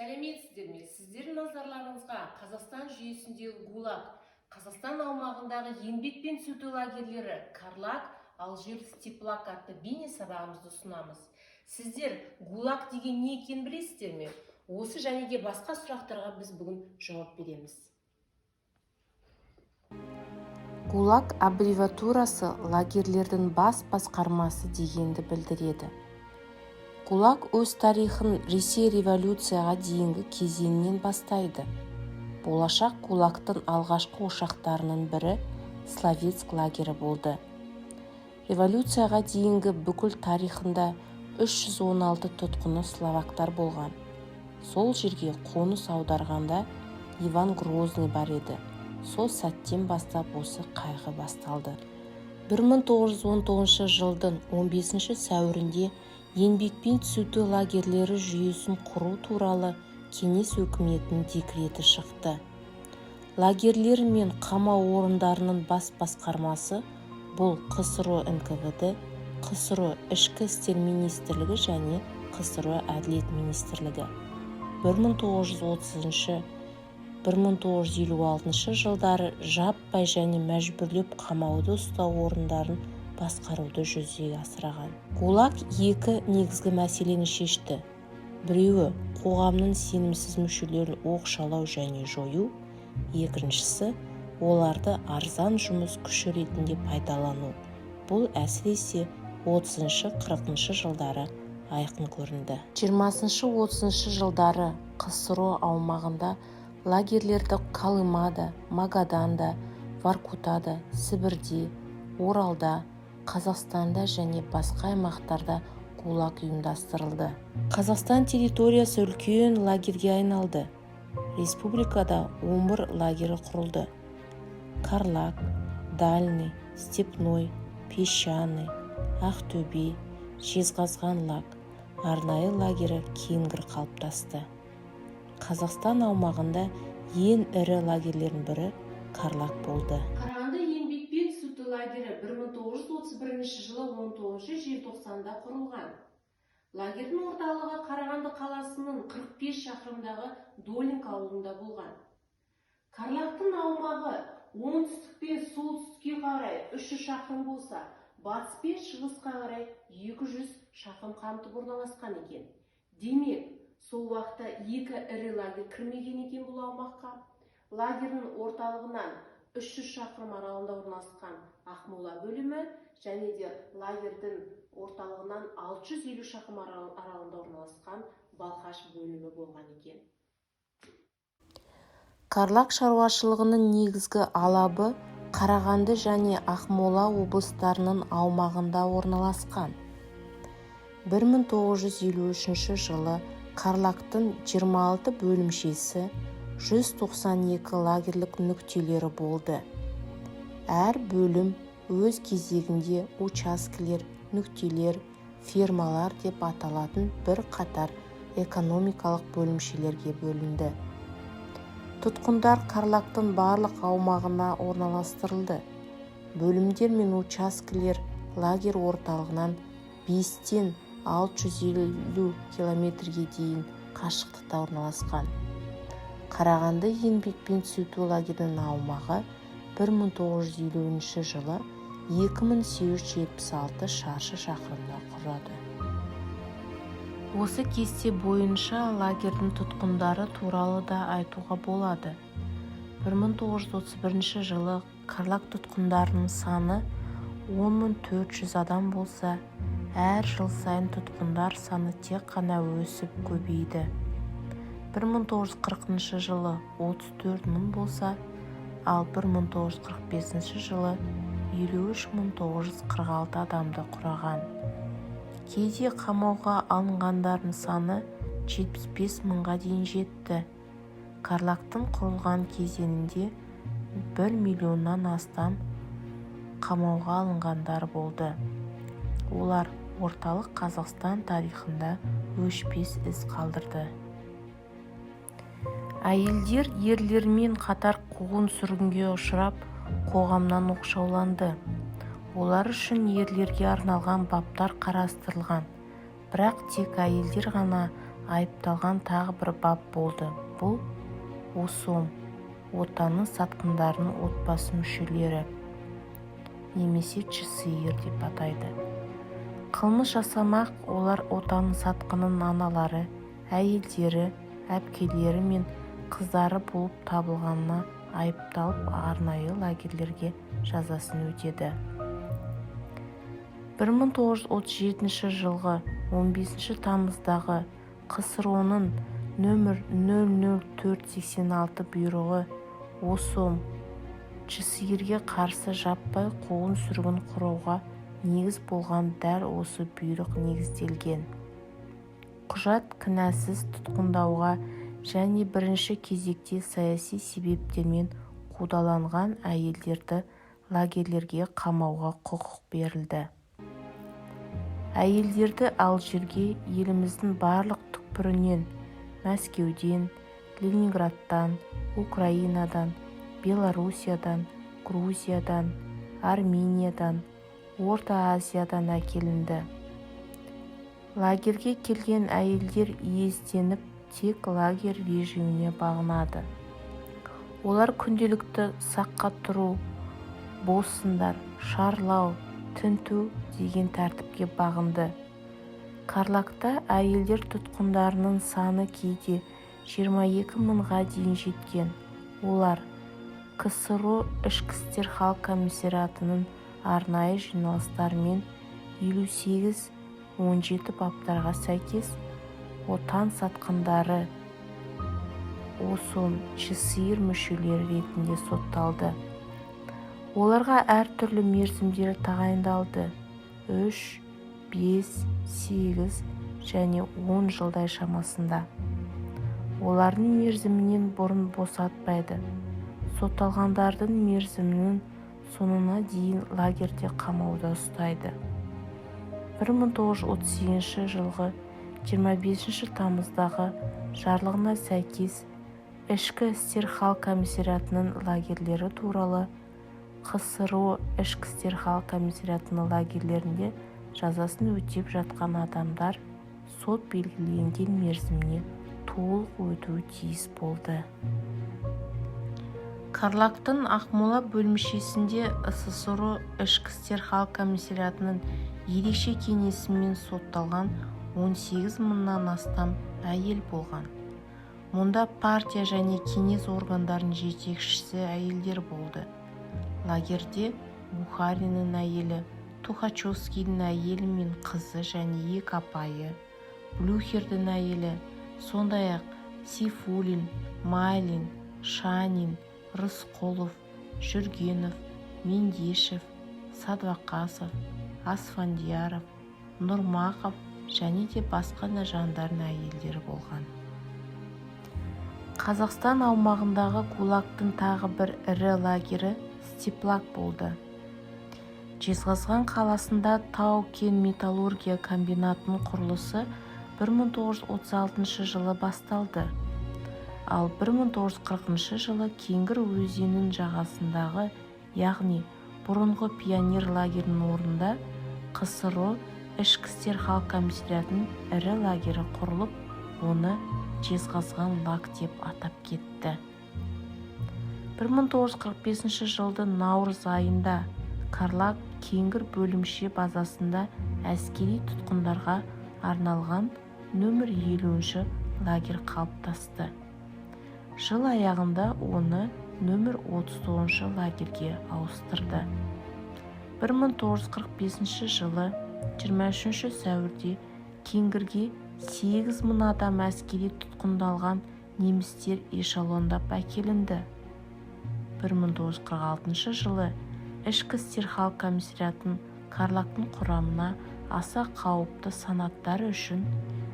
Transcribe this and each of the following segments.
Сәлеметсіздер ме? Сіздердің назарларыңызға Қазақстан жүйесіндегі ГУЛАГ, Қазақстан аумағындағы еңбекпен сүрту лагерлері Карлаг, Алжир, Степлак атты бейне сабағымызды ұсынамыз. Сіздер ГУЛАГ деген не екенін білесіздер ме? Осы және де басқа сұрақтарға біз бүгін жауап береміз. ГУЛАГ аббревиатурасы лагерлердің бас басқармасы дегенді білдіреді. ГУЛАГ өз тарихын Ресей революцияға дейінгі кезеңінен бастайды. Болашақ ГУЛАГтың алғашқы ошақтарының бірі Словецк лагері болды. Революцияға дейінгі бүкіл тарихында 316 тұтқыны словактар болған. Сол жерге қоныс аударғанда Иван Грозный бар еді. Сол сәттен бастап осы қайғы басталды. 1919 жылдың 15 сәуірінде еңбекпен түзету лагерлері жүйесін құру туралы кеңес өкіметінің декреті шықты. Лагерлер мен қамау орындарының бас басқармасы бұл КСРО НКВД, КСРО Ішкі істер министрлігі және КСРО Әділет министрлігі. 1930-1956 жылдары жаппай және мәжбүрлеп қамауды ұстау орындарын басқаруды жүзеге асырған. ГУЛАГ екі негізгі мәселені шешті. Біреуі қоғамның сенімсіз мүшелерін оқшаулау және жою, екіншісі оларды арзан жұмыс күші ретінде пайдалану. Бұл әсіресе 30-40 жылдары айқын көрінді. 20-30 жылдары КСРО аумағында лагерлерді Колымада, Магаданда, Воркутада, Сібірде, Оралда, Қазақстанда және басқа аймақтарда ГУЛАГ ұйымдастырылды. Қазақстан территориясы үлкен лагерге айналды. Республикада 11 лагері құрылды. Карлаг, Дальний, Степной, Песчаный, Ақтөбе, Жезқазған лаг, арнайы лагері Кенгір қалыптасты. Қазақстан аумағында ең ірі лагерлердің бірі Карлаг болды. Қарағанды еңбекпен сүрту лагері 1931 жылы 19 желтоқсанда құрылған. Лагердің орталығы Қарағанды қаласының 45 шақырымдағы Долинка ауылында болған. Карлагтың аумағы оңтүстік пен солтүстікке қарай 300 шақырым болса, батыс пен шығысқа қарай 200 шақырым қамтып орналасқан екен. Демек, сол уақытта екі ірі лагер кірмеген екен бұл аумаққа. Лагердің орталығынан 300 шақырым аралығында орналасқан Ақмола бөлімі және де лагердің орталығынан 650 шақырым аралығында орналасқан Балқаш бөлімі болған екен. Карлаг шаруашылығының негізгі алабы Қарағанды және Ақмола облыстарының аумағында орналасқан. 1953 жылы Карлагтың 26 бөлімшесі, 192 лагерлік нүктелері болды. Әр бөлім өз кезегінде учаскелер, нүктелер, фермалар деп аталатын бір қатар экономикалық бөлімшелерге бөлінді. Тұтқындар Карлагтың барлық аумағына орналастырылды. Бөлімдер мен учаскелер лагер орталығынан 5-тен 650 километрге дейін қашықтықта орналасқан. Қарағанды еңбекпен түзету лагерінің аумағы 1950 жылы 2876 шаршы шақырымды құрады. Осы кесте бойынша лагердің тұтқындары туралы да айтуға болады. 1931 жылы Карлаг тұтқындарының саны 10400 адам болса, әр жыл сайын тұтқындар саны тек қана өсіп көбейді. 1940 жылы 34.000 болса, ал 1945 жылы 53946 адамды құраған. Кейде қамауға алынғандардың саны 75.000-ға дейін жетті. Карлагтың құрылған кезеңінде 1 миллионнан астам қамауға алынғандар болды. Олар орталық Қазақстан тарихында өшпес із қалдырды. Әйелдер ерлермен қатар қуғын-сүргінге ұшырап, қоғамнан оқшауланды. Олар үшін ерлерге арналған баптар қарастырылған. Бірақ тек әйелдер ғана айыпталған тағы бір бап болды. Бұл ОСОМ, отанның сатқындарының отбасы мүшелері, немесе ЧСИР деп атайды. Қылмыс жасамақ олар отанның сатқынының аналары, әйелдері, әпкелері мен қыздары болып табылғанына айыпталып арнайы лагерлерге жазасын өтеді. 1937 жылғы 15 тамыздағы КСРО-ның нөмір 00486 бұйрығы ОСОМ ЧСИР-ге қарсы жаппай қуғын-сүргін құруға негіз болған. Дәл осы бұйрық негізделген құжат кінәсіз тұтқындауға және бірінші кезекте саяси себептермен қудаланған әйелдерді лагерлерге қамауға құқық берілді. Әйелдерді Алжирге еліміздің барлық түкпірінен, Мәскеуден, Ленинградтан, Украинадан, Белоруссиядан, Грузиядан, Армениядан, Орта Азиядан әкелінді. Лагерге келген әйелдер иестеніп, тек лагер режиміне бағынады. Олар күнделікті саққа тұру, босындар, шарлау, тінту деген тәртіпке бағынды. Карлакта әйелдер тұтқындарының саны кейде 22 мыңға дейін жеткен. Олар КСРО Ішкі істер халық комиссариатының арнайы жиналыстарымен 58-17 баптарға сәйкес отан сатқындары ОСОМ ЧСИР мүшелері ретінде сотталды. Оларға әртүрлі мерзімдері тағайындалды: 3, 5, 8 және 10 жылдай шамасында. Олардың мерзімінен бұрын босатпайды. Сотталғандардың мерзімінің соңына дейін лагерде қамауда ұстайды. 1938 жылғы 25 тамыздағы жарлығына сәйкес Ішкі істер халық комиссариатының лагерлері туралы КСРО Ішкі істер халық комиссариатының лагерлерінде жазасын өтеп жатқан адамдар сот белгіленген мерзіміне толық өтуі тиіс болды. Карлактың Ақмола бөлімшесінде СССР Ішкі істер халық комиссариатының ерекше кеңесімен сотталған 18 мыңнан астам әйел болған. Мұнда партия және кеңес органдарының жетекшісі әйелдер болды. Лагерде Бухариннің әйелі, Тухачевскийдің әйелі мен қызы және 2 апайы, Блюхердің әйелі, сондай-ақ Сейфуллин, Майлин, Шанин, Рысқұлов, Жүргенов, Мендешев, Садвақасов, Асфандияров, Нұрмақов және де басқа жандардың әйелдері болған. Қазақстан аумағындағы ГУЛАГтың тағы бір ірі лагері Степлак болды. Жезқазған қаласында тау-кен металлургия комбинатының құрылысы 1936 жылы басталды. Ал 1940 жылы Кеңгір өзенінің жағасындағы, яғни бұрынғы пионер лагерінің орнында КСРО Ішкі істер халық комиссариатының ірі лагері құрылып, оны Жезқазған лаг деп атап кетті. 1945 жылды наурыз айында Карлак Кеңгір бөлімше базасында әскери тұтқындарға арналған нөмір 50 лагер қалыптасты. Жыл аяғында оны нөмір 39 лагерге ауыстырды. 1945 жылы 23 сәуірде Кеңгірге 8 мың адам әскери тұтқындалған немістер эшелондап әкелінді. 1946 жылы Ішкі істер халық комиссариатының Карлактың құрамына аса қауіпті санаттар үшін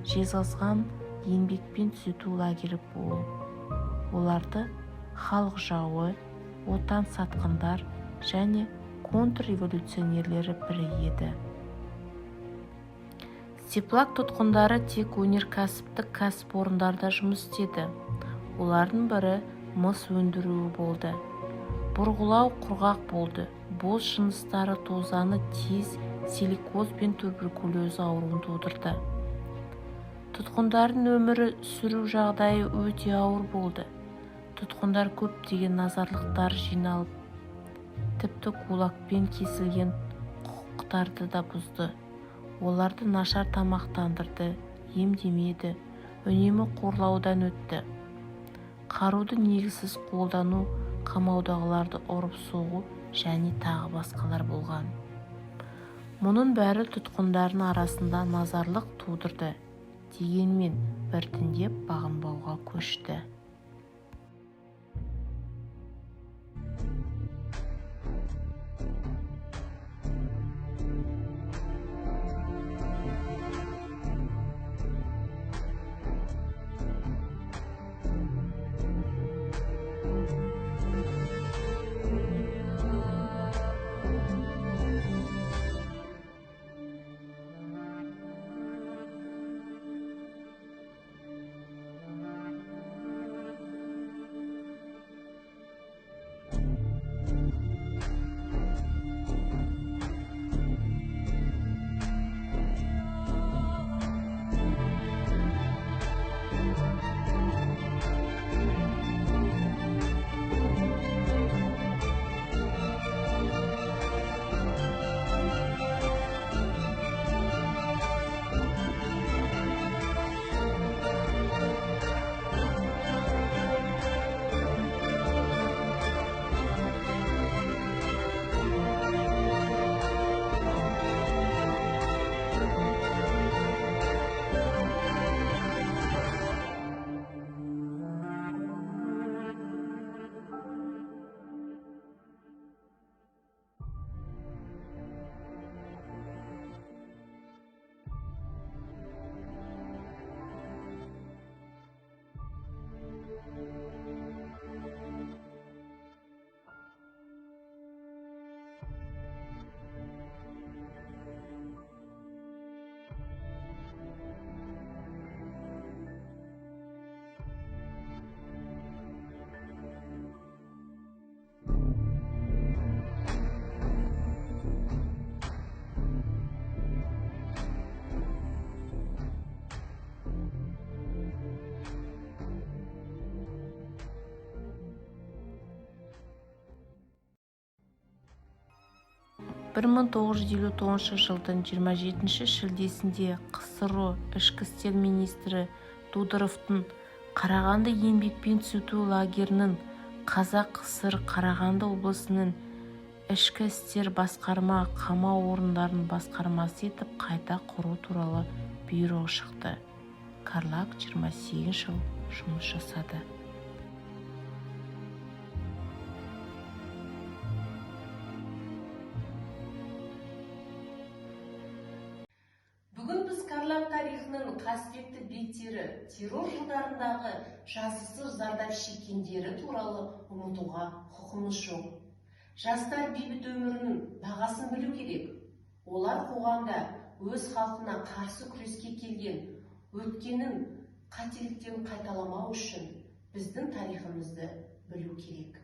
Жезқазған еңбекпен түзету лагері болып, оларды халық жауы, отан сатқындар және контрреволюционерлері бірігеді. Степлак тұтқындары тек өнеркәсіптік кәсіпорындарда жұмыс істеді. Олардың бірі мыс өндіруі болды. Бұрғылау құрғақ болды. Бос жыныстары тозаны тез силикоз бен туберкулез ауруын тудырды. Тұтқындардың өмірі сүру жағдайы өте ауыр болды. Тұтқындар көптеген назарлықтар жиналып, тіпті кулакпен кесілген құқықтарды да бұзды. Оларды нашар тамақтандырды, емдемеді, үнемі қорлаудан өтті. Қаруды негізсіз қолдану, қамаудағыларды ұрып соғу және тағы басқалар болған. Мұның бәрі тұтқындардың арасында назарлық тудырды, дегенмен біртіндеп бағынбауға көшті. Бір 1959 жылдың 27 шілдесінде КСРО ішкі істер министрі Дудыровтың Қарағанды еңбекпен түзету лагерінің Қазақ-КСР Қарағанды облысының ішкі істер басқарма қамау орындарын басқармасы етіп қайта құру туралы бұйрығы шықты. Карлаг 28 жыл жұмыс жасады. Бүгін біз Карлаг тарихының қасиетті беттері, террор жылдарындағы жазықсыз зардап шеккендері туралы ұмытуға құқымыз жоқ. Жастар бейбіт өмірінің бағасын білу керек. Олар қоғамда өз халқына қарсы күреске келген, өткенін қателіктен қайталамау үшін біздің тарихымызды білу керек.